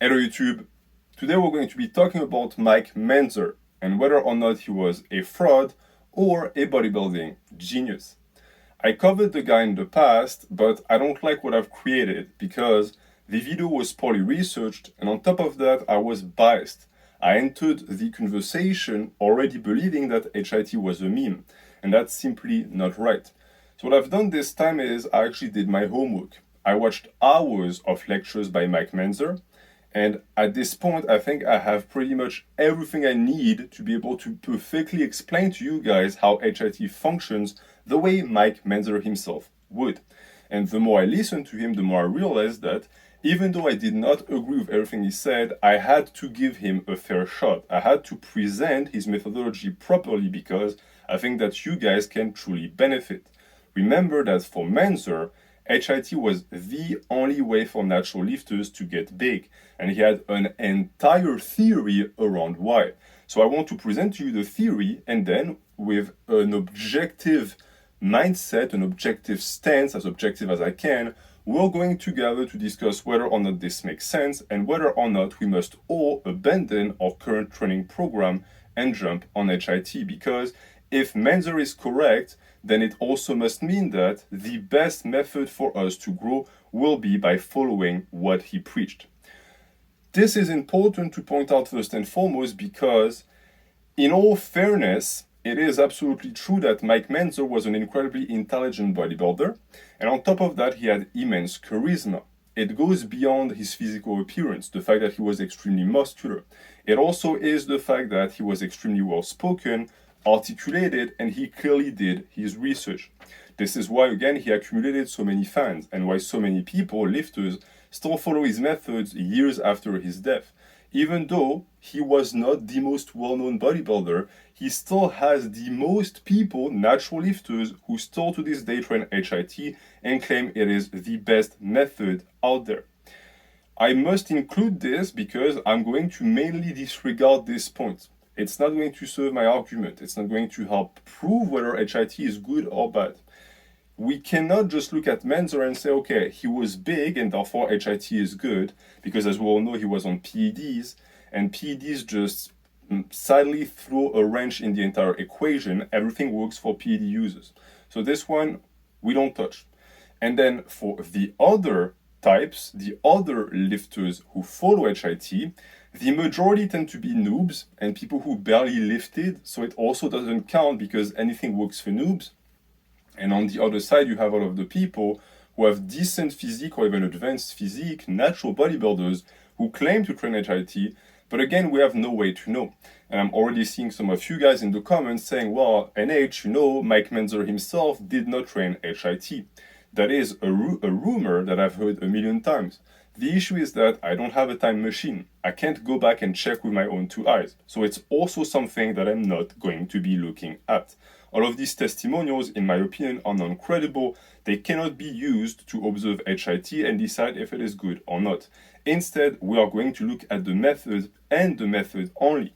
Hello YouTube, today we're going to be talking about Mike Mentzer and whether or not he was a fraud or a bodybuilding genius. I covered the guy in the past, but I don't like what I've created because the video was poorly researched and on top of that I was biased. I entered the conversation already believing that HIT was a meme, and that's simply not right. So what I've done this time is I actually did my homework. I watched hours of lectures by Mike Mentzer, and at this point, I think I have pretty much everything I need to be able to perfectly explain to you guys how HIT functions the way Mike Mentzer himself would. And the more I listened to him, the more I realized that even though I did not agree with everything he said, I had to give him a fair shot. I had to present his methodology properly because I think that you guys can truly benefit. Remember that for Mentzer, HIT was the only way for natural lifters to get big, and he had an entire theory around why. So I want to present to you the theory, and then with an objective mindset, an objective stance, as objective as I can, we're going together to discuss whether or not this makes sense and whether or not we must all abandon our current training program and jump on HIT, because if Mentzer is correct, then it also must mean that the best method for us to grow will be by following what he preached. This is important to point out first and foremost because, in all fairness, it is absolutely true that Mike Mentzer was an incredibly intelligent bodybuilder, and on top of that, he had immense charisma. It goes beyond his physical appearance, the fact that he was extremely muscular. It also is the fact that he was extremely well spoken, articulated, and he clearly did his research. This is why, again, he accumulated so many fans and why so many people, lifters, still follow his methods years after his death. Even though he was not the most well-known bodybuilder, he still has the most people, natural lifters, who still to this day train HIT and claim it is the best method out there. I must include this because I'm going to mainly disregard this point. It's not going to serve my argument. It's not going to help prove whether HIT is good or bad. We cannot just look at Mentzer and say, okay, he was big and therefore HIT is good, because as we all know, he was on PEDs, and PEDs just sadly throw a wrench in the entire equation. Everything works for PED users. So this one, we don't touch. And then for the other types, the other lifters who follow HIT, the majority tend to be noobs and people who barely lifted, so it also doesn't count because anything works for noobs. And on the other side, you have all of the people who have decent physique or even advanced physique, natural bodybuilders who claim to train HIT, but again, we have no way to know. And I'm already seeing some of you guys in the comments saying, well, NH, Mike Mentzer himself did not train HIT. That is a rumor that I've heard a million times. The issue is that I don't have a time machine. I can't go back and check with my own two eyes. So it's also something that I'm not going to be looking at. All of these testimonials, in my opinion, are non-credible. They cannot be used to observe HIT and decide if it is good or not. Instead, we are going to look at the method and the method only.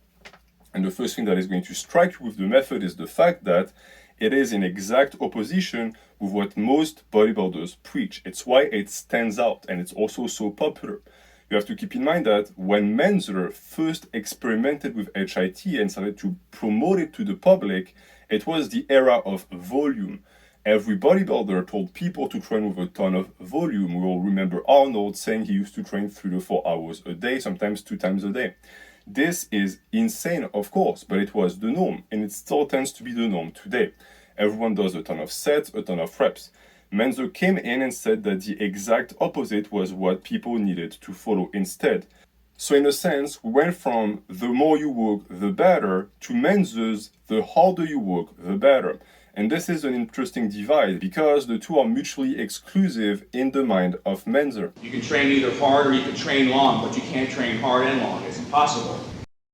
And the first thing that is going to strike you with the method is the fact that it is in exact opposition with what most bodybuilders preach. It's why it stands out and it's also so popular. You have to keep in mind that when Mentzer first experimented with HIT and started to promote it to the public, it was the era of volume. Every bodybuilder told people to train with a ton of volume. We all remember Arnold saying he used to train 3 to 4 hours a day, sometimes 2 times a day. This is insane, of course, but it was the norm, and it still tends to be the norm today. Everyone does a ton of sets, a ton of reps. Mentzer came in and said that the exact opposite was what people needed to follow instead. So in a sense, we went from the more you work, the better, to Mentzer's the harder you work, the better. And this is an interesting divide because the two are mutually exclusive in the mind of Mentzer. You can train either hard or you can train long, but you can't train hard and long. It's impossible.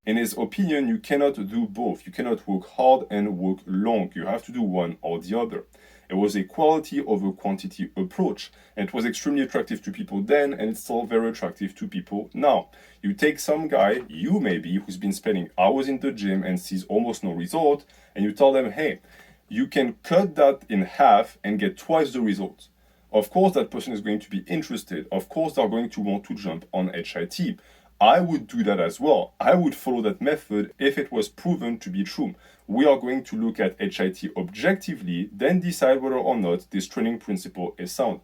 In his opinion, you cannot do both. You cannot work hard and work long. You have to do one or the other. It was a quality over quantity approach, and it was extremely attractive to people then, and it's still very attractive to people now. You take some guy, you maybe, who's been spending hours in the gym and sees almost no result, and you tell them, hey, you can cut that in half and get twice the results. Of course, that person is going to be interested. Of course, they're going to want to jump on HIT. I would do that as well. I would follow that method if it was proven to be true. We are going to look at HIT objectively, then decide whether or not this training principle is sound.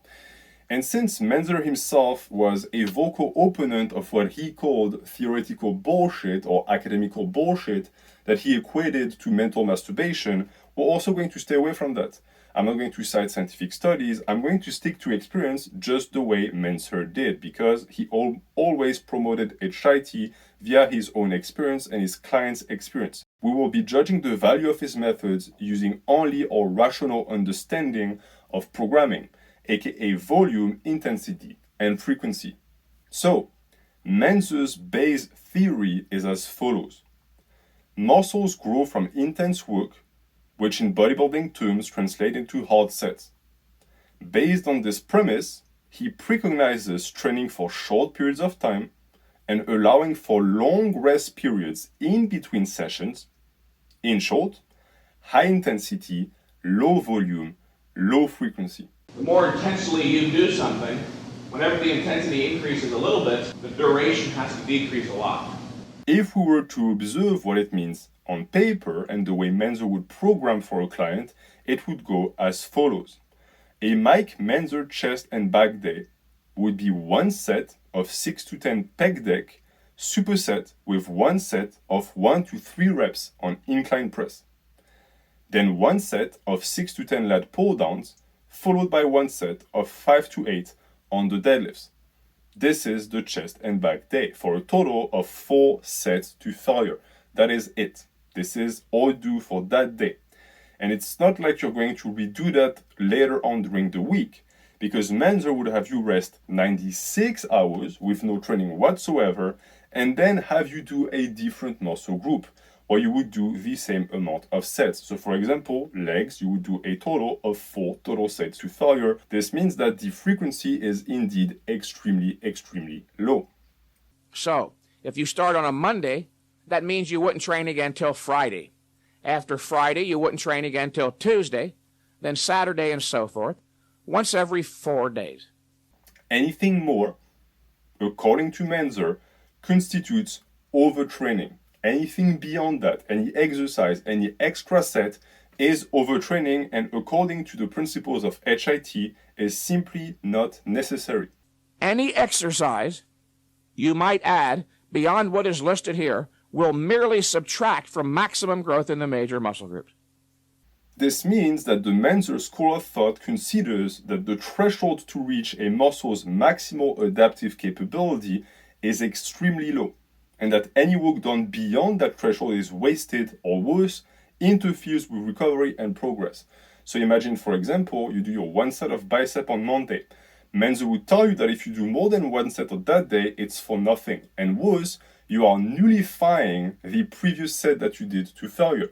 And since Mentzer himself was a vocal opponent of what he called theoretical bullshit or academical bullshit that he equated to mental masturbation, we're also going to stay away from that. I'm not going to cite scientific studies. I'm going to stick to experience just the way Mentzer did, because he always promoted HIT via his own experience and his client's experience. We will be judging the value of his methods using only our rational understanding of programming, aka volume, intensity, and frequency. So, Mentzer's base theory is as follows. Muscles grow from intense work, which in bodybuilding terms translate into hard sets. Based on this premise, he preconizes training for short periods of time and allowing for long rest periods in between sessions. In short, high intensity, low volume, low frequency. The more intensely you do something, whenever the intensity increases a little bit, the duration has to decrease a lot. If we were to observe what it means on paper and the way Mentzer would program for a client, it would go as follows. A Mike Mentzer chest and back day would be one set of 6 to 10 pec deck, superset with one set of 1 to 3 reps on incline press. Then one set of 6 to 10 lat pull downs, followed by one set of 5 to 8 on the deadlifts. This is the chest and back day for a total of 4 sets to failure. That is it. This is all due for that day. And it's not like you're going to redo that later on during the week, because Mentzer would have you rest 96 hours with no training whatsoever, and then have you do a different muscle group, or you would do the same amount of sets. So for example, legs, you would do a total of 4 total sets to failure. This means that the frequency is indeed extremely, extremely low. So, if you start on a Monday, that means you wouldn't train again till Friday. After Friday, you wouldn't train again till Tuesday, then Saturday, and so forth, once every 4 days. Anything more, according to Mentzer, constitutes overtraining. Anything beyond that, any exercise, any extra set, is overtraining, and according to the principles of HIT, is simply not necessary. Any exercise you might add beyond what is listed here will merely subtract from maximum growth in the major muscle groups. This means that the Mentzer school of thought considers that the threshold to reach a muscle's maximal adaptive capability is extremely low, and that any work done beyond that threshold is wasted or worse, interferes with recovery and progress. So imagine, for example, you do your one set of bicep on Monday. Mentzer would tell you that if you do more than one set on that day, it's for nothing. And worse, you are nullifying the previous set that you did to failure.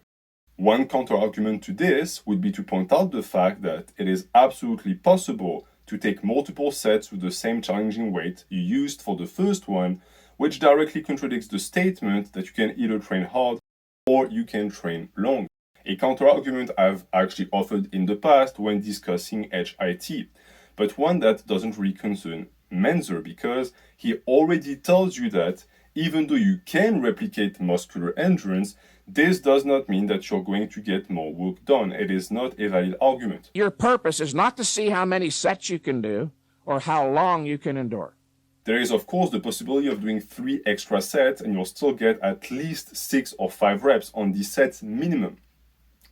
One counter-argument to this would be to point out the fact that it is absolutely possible to take multiple sets with the same challenging weight you used for the first one, which directly contradicts the statement that you can either train hard or you can train long. A counter-argument I've actually offered in the past when discussing HIT, but one that doesn't really concern Mentzer, because he already tells you that even though you can replicate muscular endurance, this does not mean that you're going to get more work done. It is not a valid argument. Your purpose is not to see how many sets you can do or how long you can endure. There is, of course, the possibility of doing 3 extra sets and you'll still get at least 6 or 5 reps on the sets minimum.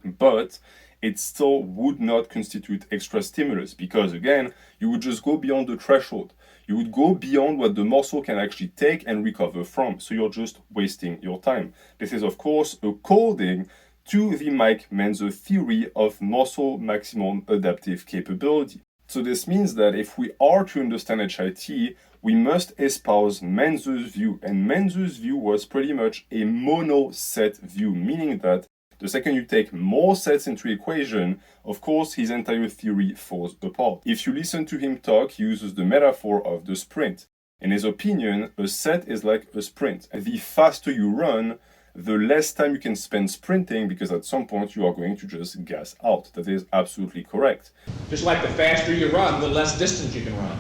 But it still would not constitute extra stimulus because, again, you would just go beyond the threshold. You would go beyond what the muscle can actually take and recover from. So you're just wasting your time. This is, of course, according to the Mike Mentzer theory of muscle maximum adaptive capability. So this means that if we are to understand HIT, we must espouse Mentzer's view. And Mentzer's view was pretty much a mono-set view, meaning that the second you take more sets into the equation, of course, his entire theory falls apart. If you listen to him talk, he uses the metaphor of the sprint. In his opinion, a set is like a sprint. The faster you run, the less time you can spend sprinting, because at some point you are going to just gas out. That is absolutely correct. Just like the faster you run, the less distance you can run.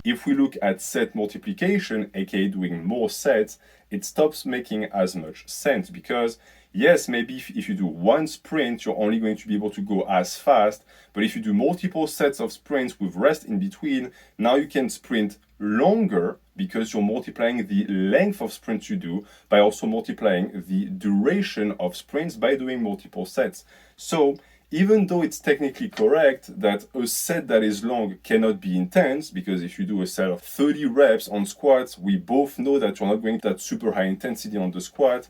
If we look at set multiplication, aka doing more sets, it stops making as much sense because yes, maybe if you do one sprint, you're only going to be able to go as fast. But if you do multiple sets of sprints with rest in between, now you can sprint longer because you're multiplying the length of sprints you do by also multiplying the duration of sprints by doing multiple sets. So even though it's technically correct that a set that is long cannot be intense, because if you do a set of 30 reps on squats, we both know that you're not going to that super high intensity on the squat.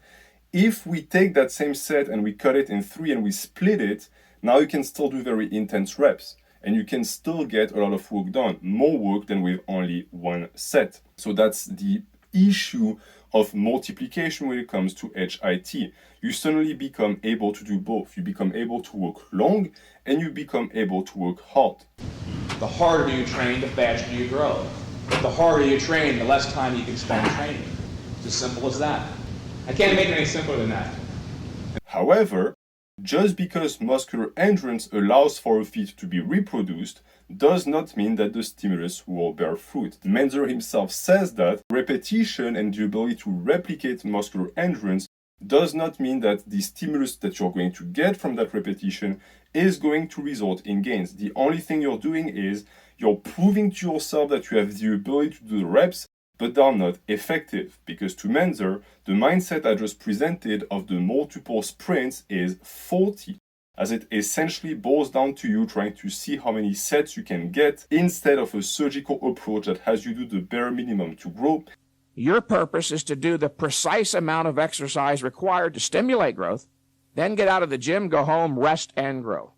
If we take that same set and we cut it in 3 and we split it, now you can still do very intense reps. And you can still get a lot of work done, more work than with only one set. So that's the issue of multiplication when it comes to HIT. You suddenly become able to do both. You become able to work long and you become able to work hard. The harder you train, the faster you grow. The harder you train, the less time you can spend training. It's as simple as that. I can't make it any simpler than that. However, just because muscular endurance allows for a feat to be reproduced does not mean that the stimulus will bear fruit. Mentzer himself says that repetition and the ability to replicate muscular endurance does not mean that the stimulus that you're going to get from that repetition is going to result in gains. The only thing you're doing is you're proving to yourself that you have the ability to do the reps, but they are not effective, because to Mentzer, the mindset I just presented of the multiple sprints is faulty, as it essentially boils down to you trying to see how many sets you can get instead of a surgical approach that has you do the bare minimum to grow. Your purpose is to do the precise amount of exercise required to stimulate growth, then get out of the gym, go home, rest, and grow.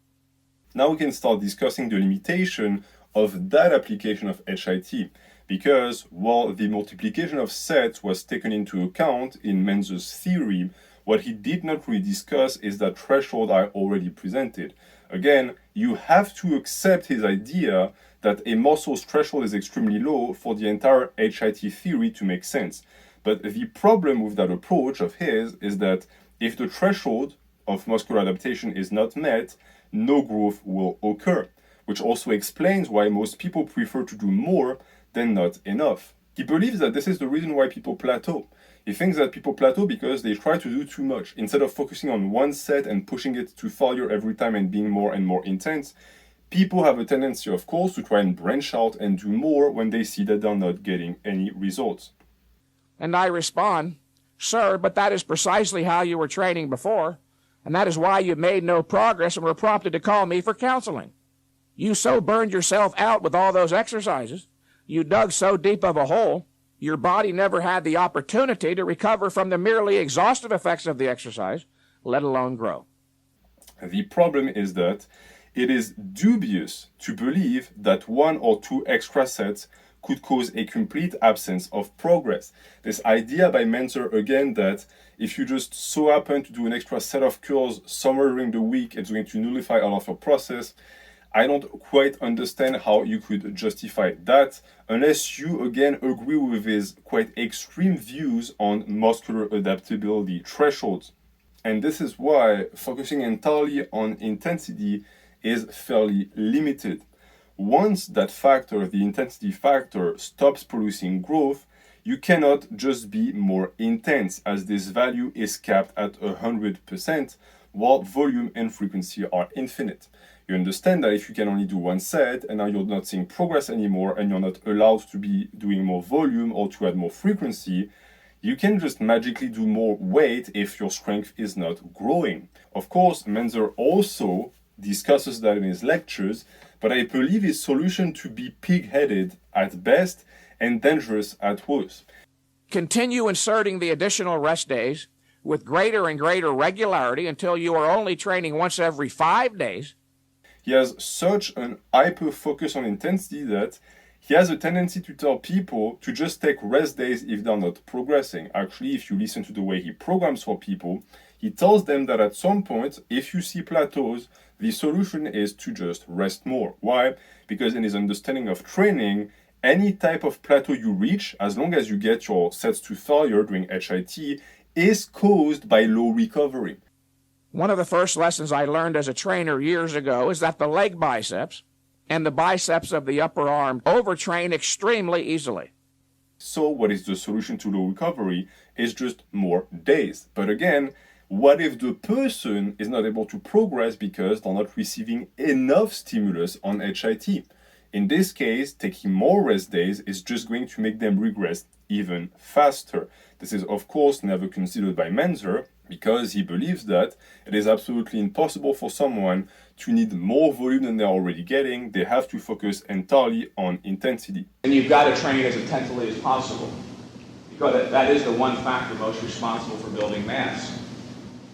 Now we can start discussing the limitation of that application of HIT. Because while the multiplication of sets was taken into account in Mentzer's theory, what he did not really discuss is that threshold I already presented. Again, you have to accept his idea that a muscle's threshold is extremely low for the entire HIT theory to make sense. But the problem with that approach of his is that if the threshold of muscular adaptation is not met, no growth will occur, which also explains why most people prefer to do more than not enough. He believes that this is the reason why people plateau. He thinks that people plateau because they try to do too much. Instead of focusing on one set and pushing it to failure every time and being more and more intense, people have a tendency, of course, to try and branch out and do more when they see that they're not getting any results. And I respond, "Sir, but that is precisely how you were training before, and that is why you made no progress and were prompted to call me for counseling. You so burned yourself out with all those exercises, you dug so deep of a hole, your body never had the opportunity to recover from the merely exhaustive effects of the exercise, let alone grow." The problem is that it is dubious to believe that 1 or 2 extra sets could cause a complete absence of progress. This idea by Mentzer again that if you just so happen to do an extra set of curls somewhere during the week, it's going to nullify all of your process. I don't quite understand how you could justify that unless you again agree with his quite extreme views on muscular adaptability thresholds. And this is why focusing entirely on intensity is fairly limited. Once that factor, the intensity factor, stops producing growth, you cannot just be more intense, as this value is capped at 100%, while volume and frequency are infinite. You understand that if you can only do one set and now you're not seeing progress anymore and you're not allowed to be doing more volume or to add more frequency, you can just magically do more weight if your strength is not growing. Of course, Mentzer also discusses that in his lectures, but I believe his solution to be pig-headed at best and dangerous at worst. Continue inserting the additional rest days with greater and greater regularity until you are only training once every 5 days. He has such an hyper focus on intensity that he has a tendency to tell people to just take rest days if they're not progressing. Actually, if you listen to the way he programs for people, he tells them that at some point, if you see plateaus, the solution is to just rest more. Why? Because in his understanding of training, any type of plateau you reach, as long as you get your sets to failure during HIT, is caused by low recovery. One of the first lessons I learned as a trainer years ago is that the leg biceps, and the biceps of the upper arm overtrain extremely easily. So what is the solution to low recovery? Is just more days. But again, what if the person is not able to progress because they're not receiving enough stimulus on HIT? In this case, taking more rest days is just going to make them regress even faster. This is of course never considered by Mentzer, because he believes that it is absolutely impossible for someone to need more volume than they're already getting. They have to focus entirely on intensity. And you've got to train as intensely as possible, because that is the one factor most responsible for building mass.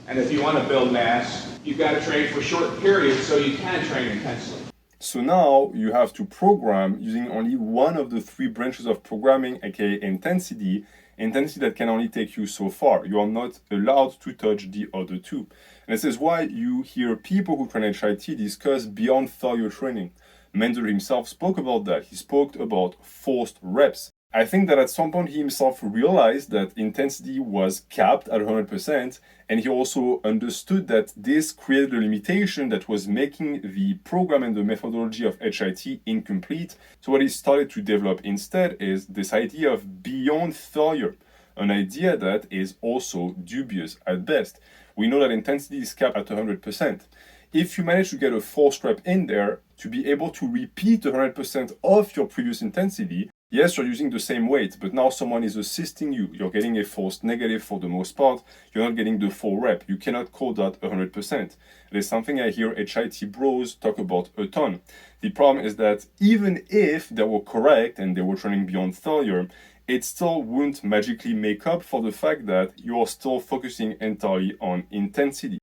And if you want to build mass, you've got to train for short periods so you can train intensely. So now you have to program using only one of the three branches of programming, aka intensity that can only take you so far. You are not allowed to touch the other two. And this is why you hear people who train HIT discuss beyond failure training. Mentzer himself spoke about that. He spoke about forced reps. I think that at some point he himself realized that intensity was capped at 100%, and he also understood that this created a limitation that was making the program and the methodology of HIT incomplete. So what he started to develop instead is this idea of beyond failure, an idea that is also dubious at best. We know that intensity is capped at 100%. If you manage to get a forced rep in there, to be able to repeat 100% of your previous intensity, yes, you're using the same weight, but now someone is assisting you. You're getting a forced negative for the most part. You're not getting the full rep. You cannot call that 100%. It is something I hear HIT bros talk about a ton. The problem is that even if they were correct and they were training beyond failure, it still wouldn't magically make up for the fact that you are still focusing entirely on intensity.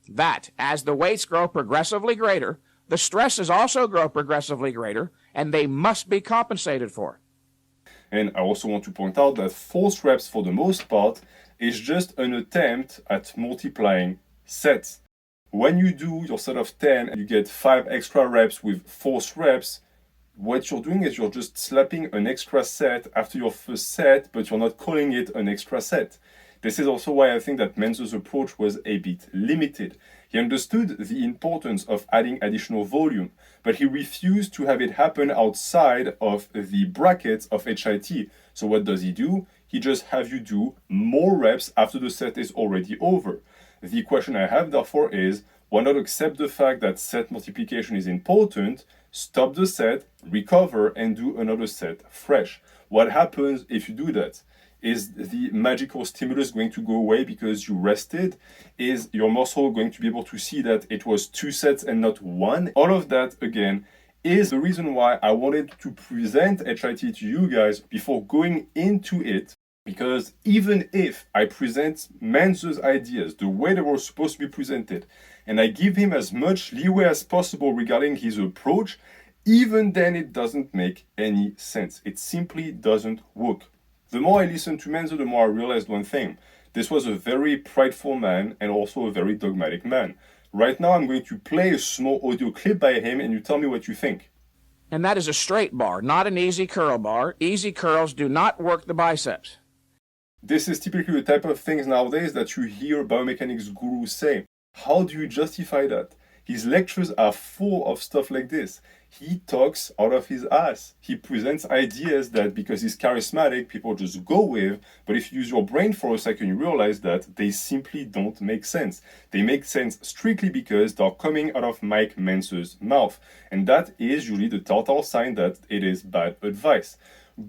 That, as the weights grow progressively greater, the stresses also grow progressively greater, and they must be compensated for. And I also want to point out that forced reps, for the most part, is just an attempt at multiplying sets. When you do your set of 10 and you get 5 extra reps with forced reps, what you're doing is you're just slapping an extra set after your first set, but you're not calling it an extra set. This is also why I think that Mentzer's approach was a bit limited. He understood the importance of adding additional volume, but he refused to have it happen outside of the brackets of HIT. So what does he do? He just have you do more reps after the set is already over. The question I have therefore is, why not accept the fact that set multiplication is important, stop the set, recover, and do another set fresh? What happens if you do that? Is the magical stimulus going to go away because you rested? Is your muscle going to be able to see that it was 2 sets and not 1? All of that, again, is the reason why I wanted to present HIT to you guys before going into it. Because even if I present Mentzer's ideas the way they were supposed to be presented, and I give him as much leeway as possible regarding his approach, even then it doesn't make any sense. It simply doesn't work. The more I listened to Mentzer, the more I realized one thing. This was a very prideful man and also a very dogmatic man. Right now I'm going to play a small audio clip by him and you tell me what you think. And that is a straight bar, not an easy curl bar. Easy curls do not work the biceps. This is typically the type of things nowadays that you hear biomechanics gurus say. How do you justify that? His lectures are full of stuff like this. He talks out of his ass. He presents ideas that because he's charismatic, people just go with, but if you use your brain for a second, you realize that they simply don't make sense. They make sense strictly because they're coming out of Mike Mentzer's mouth. And that is usually the telltale sign that it is bad advice.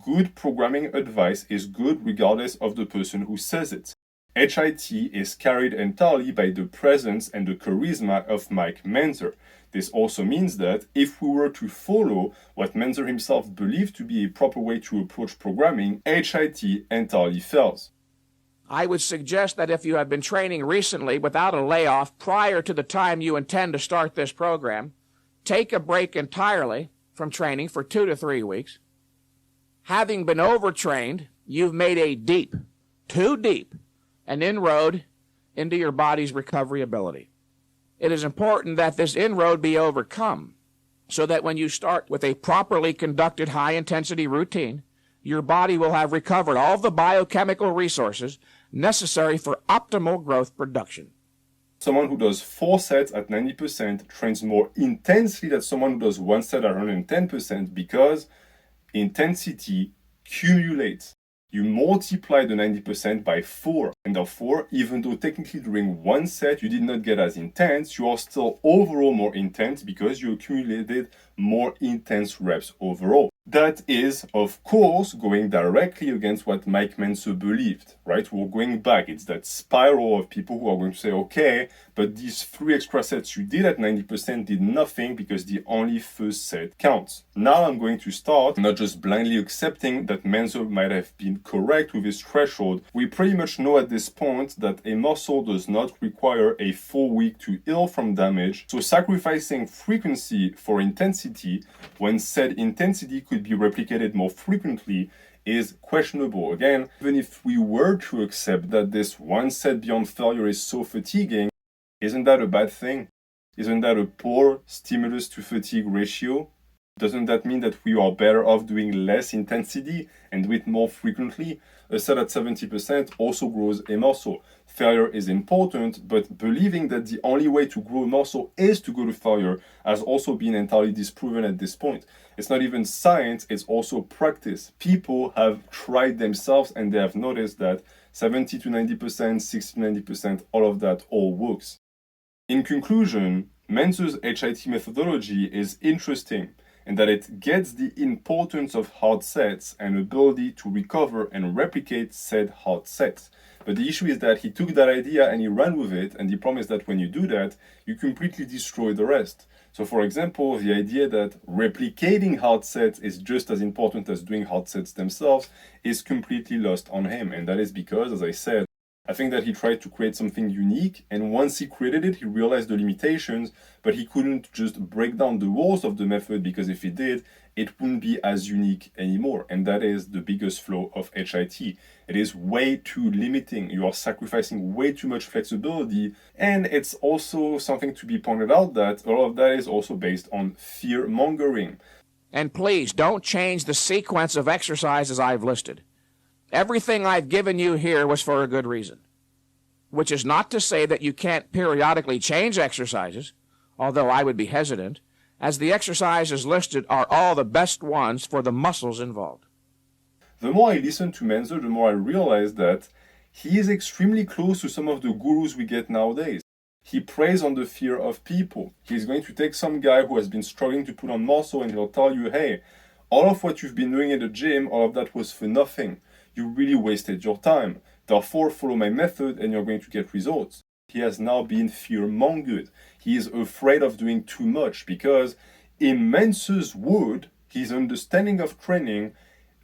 Good programming advice is good regardless of the person who says it. HIT is carried entirely by the presence and the charisma of Mike Mentzer. This also means that if we were to follow what Mentzer himself believed to be a proper way to approach programming, HIT entirely fails. I would suggest that if you have been training recently without a layoff prior to the time you intend to start this program, take a break entirely from training for 2 to 3 weeks. Having been overtrained, you've made a deep, too deep, an inroad into your body's recovery ability. It is important that this inroad be overcome so that when you start with a properly conducted high-intensity routine, your body will have recovered all the biochemical resources necessary for optimal growth production. Someone who does 4 sets at 90% trains more intensely than someone who does 1 set at 110% because intensity cumulates. You multiply the 90% by 4, and therefore, even though technically during 1 set you did not get as intense, you are still overall more intense because you accumulated more intense reps overall. That is, of course, going directly against what Mike Mentzer believed, right? We're going back. It's that spiral of people who are going to say, okay, but these 3 extra sets you did at 90% did nothing because the only first set counts. Now I'm going to start not just blindly accepting that Mentzer might have been correct with his threshold. We pretty much know at this point that a muscle does not require a full week to heal from damage, so sacrificing frequency for intensity when said intensity could be replicated more frequently is questionable. Again, even if we were to accept that this 1 set beyond failure is so fatiguing, isn't that a bad thing? Isn't that a poor stimulus to fatigue ratio? Doesn't that mean that we are better off doing less intensity and do it more frequently? A set at 70% also grows a muscle. Failure is important, but believing that the only way to grow a muscle is to go to failure has also been entirely disproven at this point. It's not even science, it's also practice. People have tried themselves and they have noticed that 70 to 90%, 60 to 90%, all of that all works. In conclusion, Mentzer's HIT methodology is interesting, and that it gets the importance of hard sets and ability to recover and replicate said hard sets. But the issue is that he took that idea and he ran with it, and the problem is that when you do that, you completely destroy the rest. So for example, the idea that replicating hard sets is just as important as doing hard sets themselves is completely lost on him, and that is because, as I said, I think that he tried to create something unique, and once he created it, he realized the limitations, but he couldn't just break down the walls of the method, because if he did, it wouldn't be as unique anymore. And that is the biggest flaw of HIT. It is way too limiting. You are sacrificing way too much flexibility, and it's also something to be pointed out that all of that is also based on fear-mongering. And please don't change the sequence of exercises I've listed. Everything I've given you here was for a good reason, which is not to say that you can't periodically change exercises, although I would be hesitant, as the exercises listed are all the best ones for the muscles involved. The more I listen to Mentzer, the more I realize that he is extremely close to some of the gurus we get nowadays. He preys on the fear of people. He's going to take some guy who has been struggling to put on muscle and he'll tell you, hey, all of what you've been doing in the gym, all of that was for nothing. You really wasted your time. Therefore, follow my method and you're going to get results. He has now been fear-mongered. He is afraid of doing too much because in Mentzer's word, his understanding of training,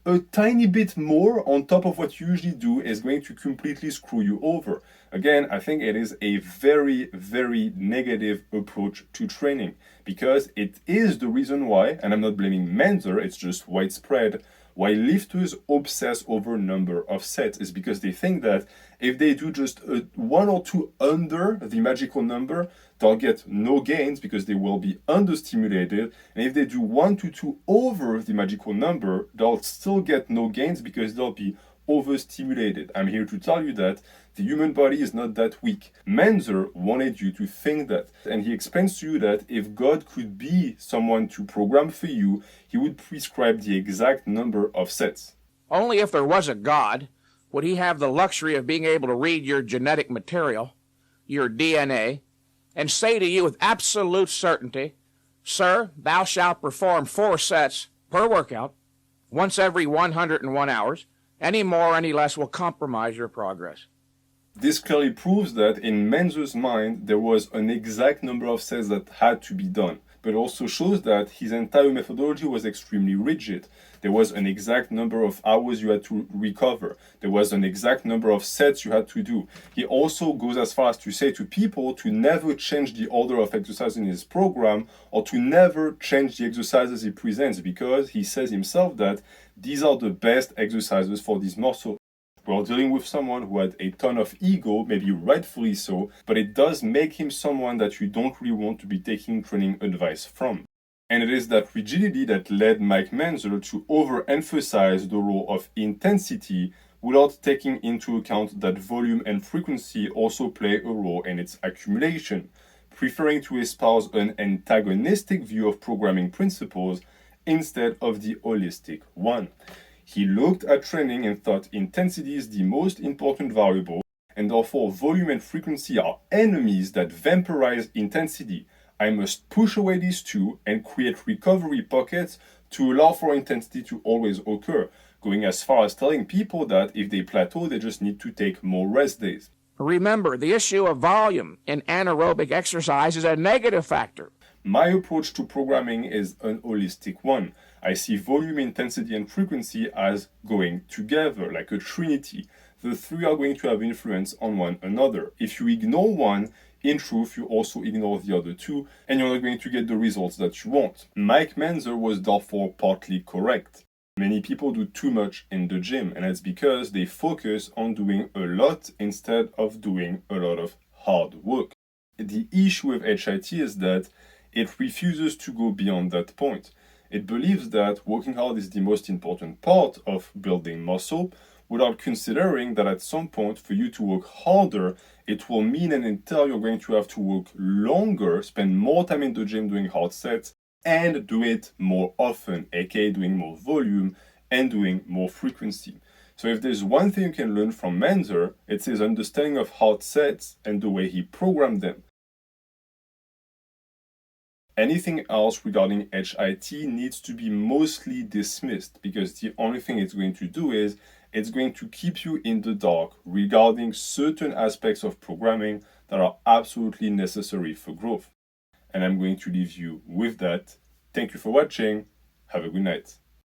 a tiny bit more on top of what you usually do is going to completely screw you over. Again, I think it is a very, very negative approach to training because it is the reason why, and I'm not blaming Mentzer, it's just widespread, why lifters obsess over number of sets is because they think that if they do just 1 or 2 under the magical number, they'll get no gains because they will be understimulated. And if they do 1 to 2 over the magical number, they'll still get no gains because they'll be overstimulated. I'm here to tell you that the human body is not that weak. Mentzer wanted you to think that. And he explains to you that if God could be someone to program for you, he would prescribe the exact number of sets. Only if there was a God would he have the luxury of being able to read your genetic material, your DNA, and say to you with absolute certainty, sir, thou shalt perform 4 sets per workout, once every 101 hours. Any more, any less will compromise your progress. This clearly proves that in Mentzer's mind, there was an exact number of sets that had to be done, but also shows that his entire methodology was extremely rigid. There was an exact number of hours you had to recover. There was an exact number of sets you had to do. He also goes as far as to say to people to never change the order of exercise in his program or to never change the exercises he presents because he says himself that these are the best exercises for these muscles. We're dealing with someone who had a ton of ego, maybe rightfully so, but it does make him someone that you don't really want to be taking training advice from. And it is that rigidity that led Mike Mentzer to overemphasize the role of intensity without taking into account that volume and frequency also play a role in its accumulation, preferring to espouse an antagonistic view of programming principles instead of the holistic one. He looked at training and thought intensity is the most important variable, and therefore volume and frequency are enemies that vampirize intensity. I must push away these two and create recovery pockets to allow for intensity to always occur, going as far as telling people that if they plateau, they just need to take more rest days. Remember, the issue of volume in anaerobic exercise is a negative factor. My approach to programming is an holistic one. I see volume, intensity, and frequency as going together, like a trinity. The three are going to have influence on one another. If you ignore one, in truth, you also ignore the other two, and you're not going to get the results that you want. Mike Mentzer was therefore partly correct. Many people do too much in the gym, and that's because they focus on doing a lot instead of doing a lot of hard work. The issue with HIT is that it refuses to go beyond that point. It believes that working hard is the most important part of building muscle, without considering that at some point for you to work harder, it will mean and entail you're going to have to work longer, spend more time in the gym doing hard sets, and do it more often, aka doing more volume and doing more frequency. So if there's one thing you can learn from Mentzer, it's his understanding of hard sets and the way he programmed them. Anything else regarding HIT needs to be mostly dismissed, because the only thing it's going to do is it's going to keep you in the dark regarding certain aspects of programming that are absolutely necessary for growth. And I'm going to leave you with that. Thank you for watching. Have a good night.